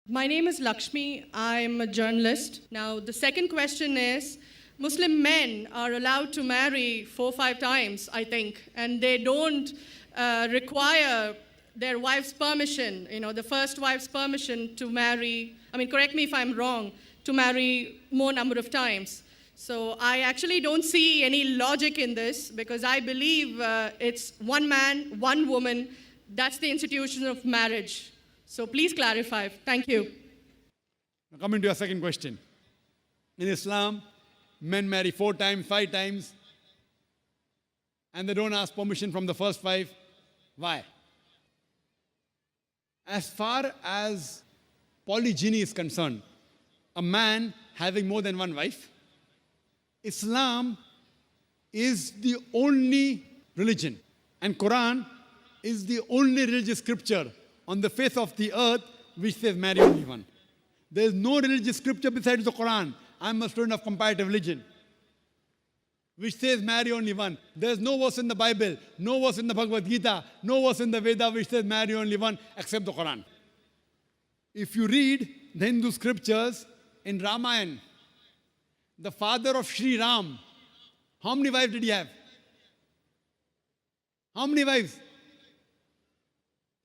My name is Lakshmi. I'm a journalist. Now, the second question is Muslim men are allowed to marry 4 or 5 times, I think, and they don't require their wife's permission, the first wife's permission to marry. I mean, correct me if I'm wrong, to marry more number of times. So I actually don't see any logic in this because I believe it's one man, one woman. That's the institution of marriage. So please clarify. Thank you. Now coming to your second question. In Islam, men marry 4 times, 5 times, and they don't ask permission from the first wife. Why? As far as polygyny is concerned, a man having more than one wife, Islam is the only religion, and Quran is the only religious scripture on the face of the earth which says marry only one. There is no religious scripture besides the Quran. I'm a student of comparative religion, which says marry only one. There is no verse in the Bible, no verse in the Bhagavad Gita, no verse in the Veda which says marry only one except the Quran. If you read the Hindu scriptures in Ramayana, the father of Sri Ram, how many wives did he have? How many wives?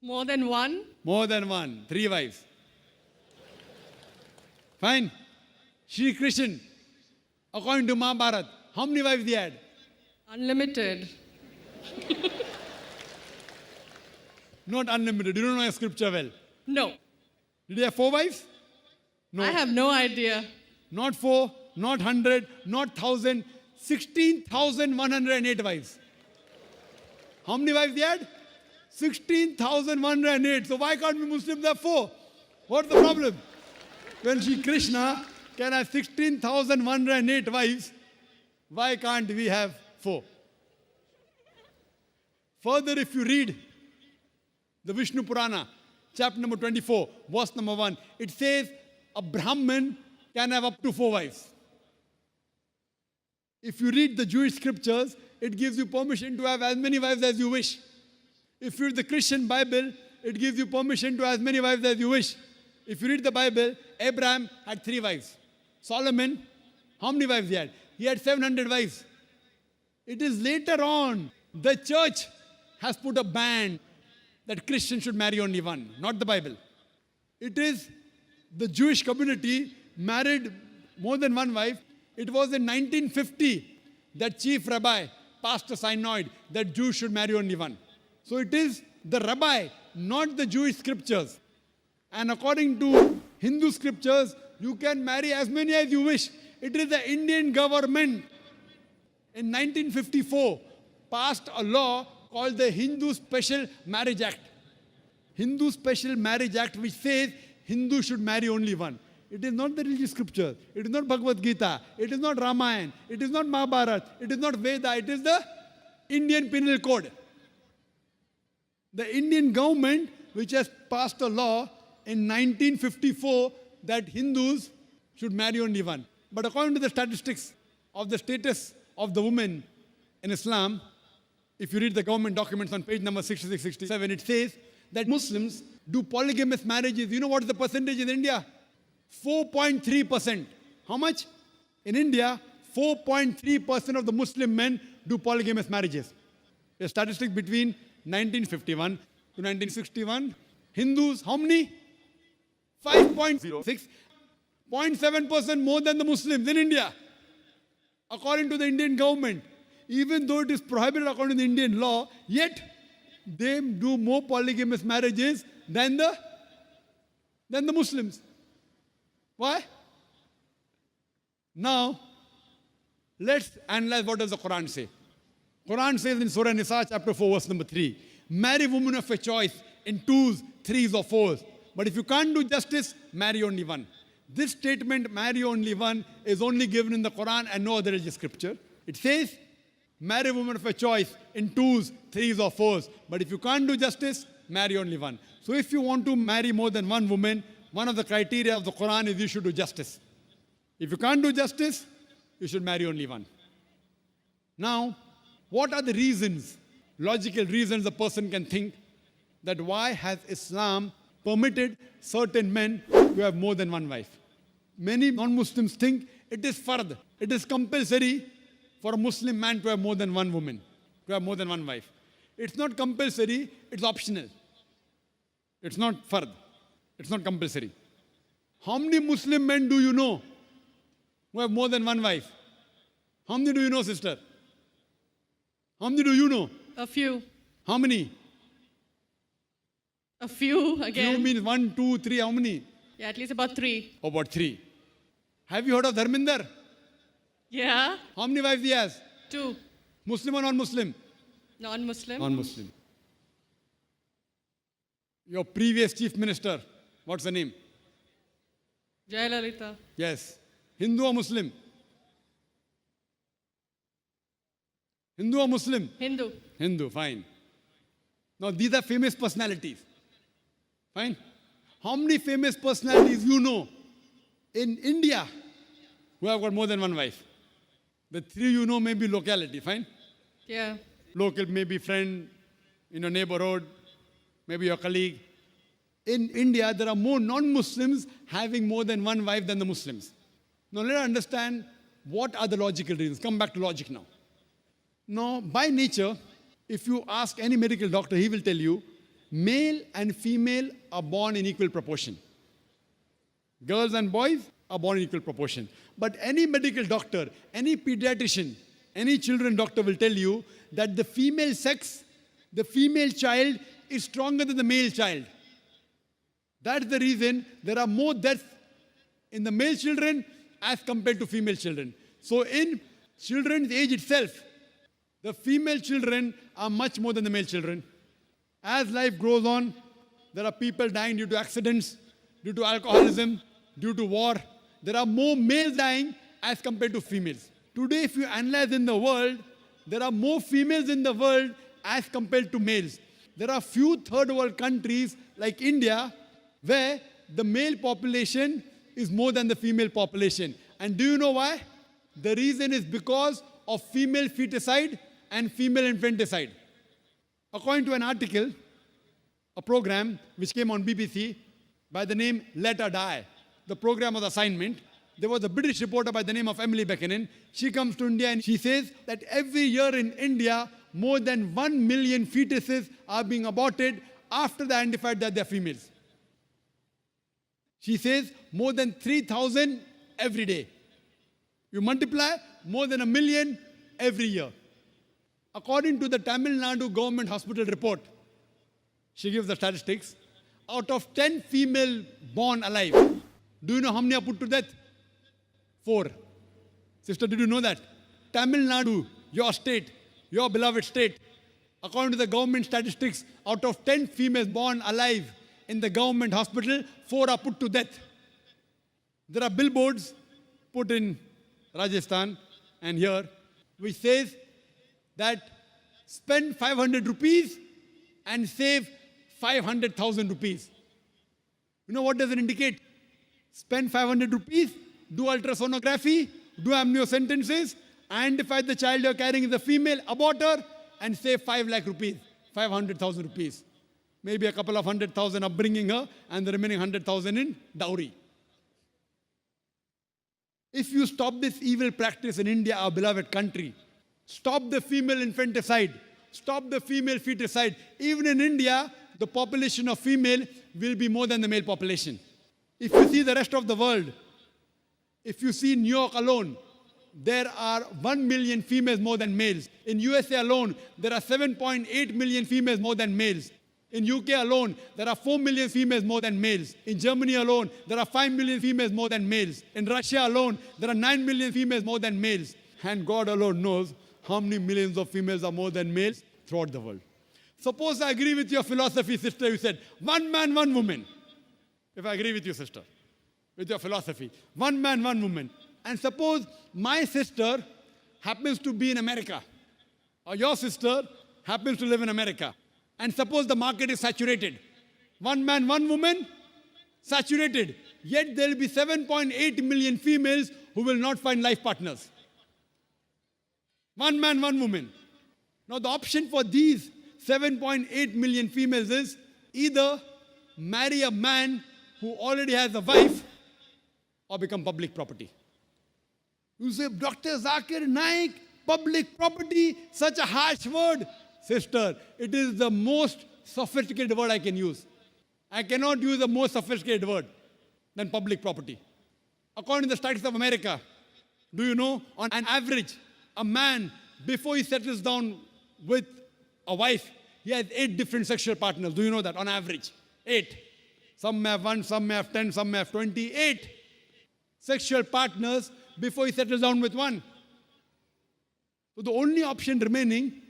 More than one? More than one. 3 wives. Fine. Shri Krishna, according to Mahabharata, how many wives he had? Unlimited. Not unlimited. You don't know your scripture well. No. Did he have 4 wives? No. I have no idea. Not 4, not 100, not 1,000, 16,108 wives. How many wives he had? 16,108. So why can't we Muslims have 4? What's the problem? When Shri Krishna can have 16,108 wives, why can't we have 4? Further, if you read the Vishnu Purana, chapter number 24, verse number 1, it says a Brahmin can have up to 4 wives. If you read the Jewish scriptures, it gives you permission to have as many wives as you wish. If you read the Christian Bible, it gives you permission to have as many wives as you wish. If you read the Bible, Abraham had 3 wives. Solomon, how many wives he had? He had 700 wives. It is later on, the church has put a ban that Christians should marry only one, not the Bible. It is the Jewish community married more than one wife. It was in 1950 that chief rabbi passed a synod that Jews should marry only one. So it is the rabbi, not the Jewish scriptures. And according to Hindu scriptures, you can marry as many as you wish. It is the Indian government in 1954 passed a law called the Hindu Special Marriage Act. Hindu Special Marriage Act, which says Hindus should marry only one. It is not the religious scripture. It is not Bhagavad Gita. It is not Ramayana. It is not Mahabharata. It is not Veda. It is the Indian Penal Code. The Indian government, which has passed a law in 1954 that Hindus should marry only one. But according to the statistics of the status of the women in Islam, if you read the government documents on page number 66, 67, it says that Muslims do polygamous marriages. You know what is the percentage in India? 4.3%. How much? In India, 4.3% of the Muslim men do polygamous marriages. A statistic between 1951 to 1961. Hindus, how many? 5.06. 0.7% more than the Muslims in India, according to the Indian government. Even though it is prohibited according to the Indian law, yet they do more polygamous marriages than the Muslims. Why? Now, let's analyze what does the Quran say. Quran says in Surah Nisa, chapter 4, verse number 3, marry women of your choice in 2s, 3s or 4s. But if you can't do justice, marry only one. This statement, marry only one, is only given in the Quran and no other religious scripture. It says, marry women of your choice in 2s, 3s or 4s. But if you can't do justice, marry only one. So if you want to marry more than one woman, one of the criteria of the Quran is you should do justice. If you can't do justice, you should marry only one. Now, what are the reasons, logical reasons a person can think that why has Islam permitted certain men to have more than one wife. Many non-Muslims think it is fard. It is compulsory for a Muslim man to have more than one woman, to have more than one wife. It's not compulsory, it's optional. It's not fard. It's not compulsory. How many Muslim men do you know who have more than one wife? How many do you know, sister? How many do you know? A few. How many? A few again. Few means 1, 2, 3. How many? Yeah, at least about 3. About 3. Have you heard of Dharminder? Yeah. How many wives he has? 2. Muslim or non-Muslim? Non-Muslim. Non-Muslim. Your previous chief minister, what's the name? Jayalalitha. Yes. Hindu or Muslim? Hindu or Muslim? Hindu. Hindu, fine. Now these are famous personalities. Fine. How many famous personalities you know in India who have got more than one wife? The 3 you know may be locality, fine? Yeah. Local, maybe friend in your neighborhood, maybe your colleague. In India, there are more non-Muslims having more than one wife than the Muslims. Now let us understand what are the logical reasons. Come back to logic now. Now, by nature, if you ask any medical doctor, he will tell you, male and female are born in equal proportion. Girls and boys are born in equal proportion. But any medical doctor, any pediatrician, any children doctor will tell you that the female sex, the female child is stronger than the male child. That's the reason there are more deaths in the male children as compared to female children. So in children's age itself, the female children are much more than the male children. As life goes on, there are people dying due to accidents, due to alcoholism, due to war. There are more males dying as compared to females. Today, if you analyze in the world, there are more females in the world as compared to males. There are few third world countries like India where the male population is more than the female population. And do you know why? The reason is because of female feticide and female infanticide. According to an article, a program which came on BBC by the name Let Her Die, the program was assignment. There was a British reporter by the name of Emily Buchanan. She comes to India and she says that every year in India, more than 1 million fetuses are being aborted after they identified that they are females. She says more than 3,000 every day. You multiply, more than 1 million every year. According to the Tamil Nadu government hospital report, she gives the statistics, out of 10 female born alive, do you know how many are put to death? 4. Sister, did you know that? Tamil Nadu, your state, your beloved state, according to the government statistics, out of 10 females born alive in the government hospital, 4 are put to death. There are billboards put in Rajasthan and here, which says that spend 500 rupees and save 500,000 rupees. You know what does it indicate? Spend 500 rupees, do ultrasonography, do amniocentesis, identify the child you're carrying is a female, abort her, and save 5 lakh rupees, 500,000 rupees. Maybe a couple of 100,000 upbringing her, and the remaining 100,000 in dowry. If you stop this evil practice in India, our beloved country, stop the female infanticide, stop the female feticide. Even in India, the population of female will be more than the male population. If you see the rest of the world, if you see New York alone, there are 1 million females more than males. In USA alone, there are 7.8 million females more than males. In UK alone, there are 4 million females more than males. In Germany alone, there are 5 million females more than males. In Russia alone, there are 9 million females more than males. And God alone knows how many millions of females are more than males throughout the world. Suppose I agree with your philosophy, sister, you said, 1 man, 1 woman. If I agree with you, sister, with your philosophy, 1 man, 1 woman. And suppose my sister happens to be in America, or your sister happens to live in America. And suppose the market is saturated. 1 man, 1 woman, saturated. Yet there will be 7.8 million females who will not find life partners. 1 man, 1 woman. Now the option for these 7.8 million females is either marry a man who already has a wife or become public property? You say, Dr. Zakir Naik, public property, such a harsh word. Sister, it is the most sophisticated word I can use. I cannot use a more sophisticated word than public property. According to the studies of America, do you know, on an average, a man, before he settles down with a wife, he has 8 different sexual partners. Do you know that? On average, 8. Some may have 1, some may have 10, some may have 20. 8 sexual partners before he settles down with one. So the only option remaining,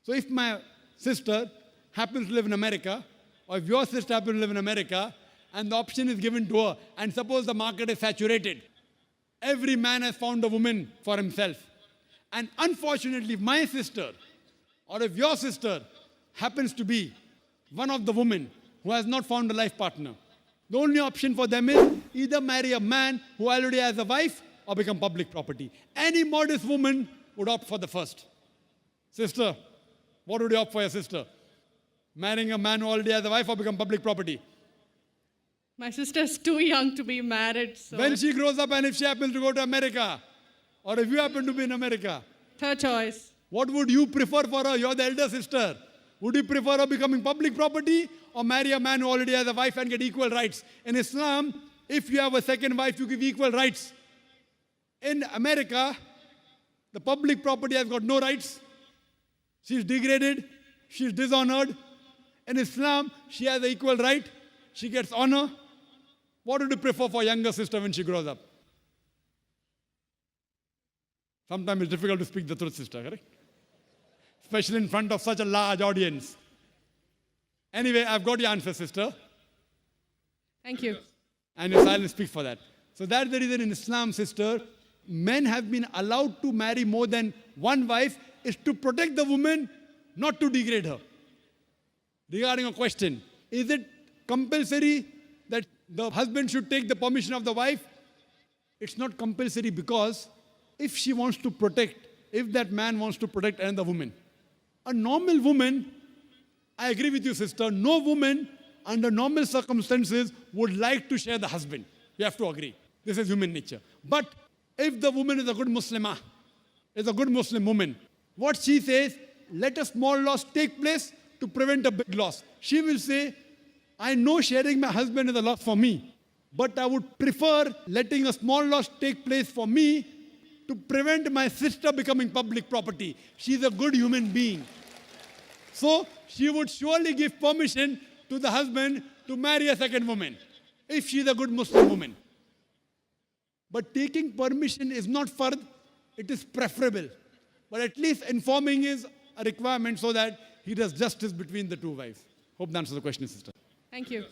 so if my sister happens to live in America, or if your sister happens to live in America, and the option is given to her, and suppose the market is saturated, every man has found a woman for himself. And unfortunately, if my sister, or if your sister happens to be one of the women who has not found a life partner, the only option for them is either marry a man who already has a wife or become public property. Any modest woman would opt for the first. Sister, what would you opt for your sister? Marrying a man who already has a wife or become public property? My sister's too young to be married, so When she grows up and if she happens to go to America, or if you happen to be in America, third choice. what would you prefer for her? You're the elder sister. Would you prefer her becoming public property or marry a man who already has a wife and get equal rights? In Islam, if you have a second wife, you give equal rights. In America, the public property has got no rights. She's degraded. She's dishonored. In Islam, she has an equal right. She gets honor. What would you prefer for younger sister when she grows up? Sometimes it's difficult to speak the truth, sister, correct? Especially in front of such a large audience. Anyway, I've got your answer, sister. Thank you. And your silence speaks for that. So that's the reason in Islam, sister, men have been allowed to marry more than one wife is to protect the woman, not to degrade her. Regarding a question, is it compulsory that the husband should take the permission of the wife? It's not compulsory because if she wants to protect, if that man wants to protect another woman, a normal woman, I agree with you, sister, no woman under normal circumstances would like to share the husband. You have to agree. This is human nature. But if the woman is a good Muslimah, is a good Muslim woman, what she says, let a small loss take place to prevent a big loss. She will say, I know sharing my husband is a loss for me, but I would prefer letting a small loss take place for me to prevent my sister becoming public property. She's a good human being. So she would surely give permission to the husband to marry a second woman, if she's a good Muslim woman. But taking permission is not fard, it is preferable. But at least informing is a requirement so that he does justice between the two wives. Hope that answers the question, sister. Thank you.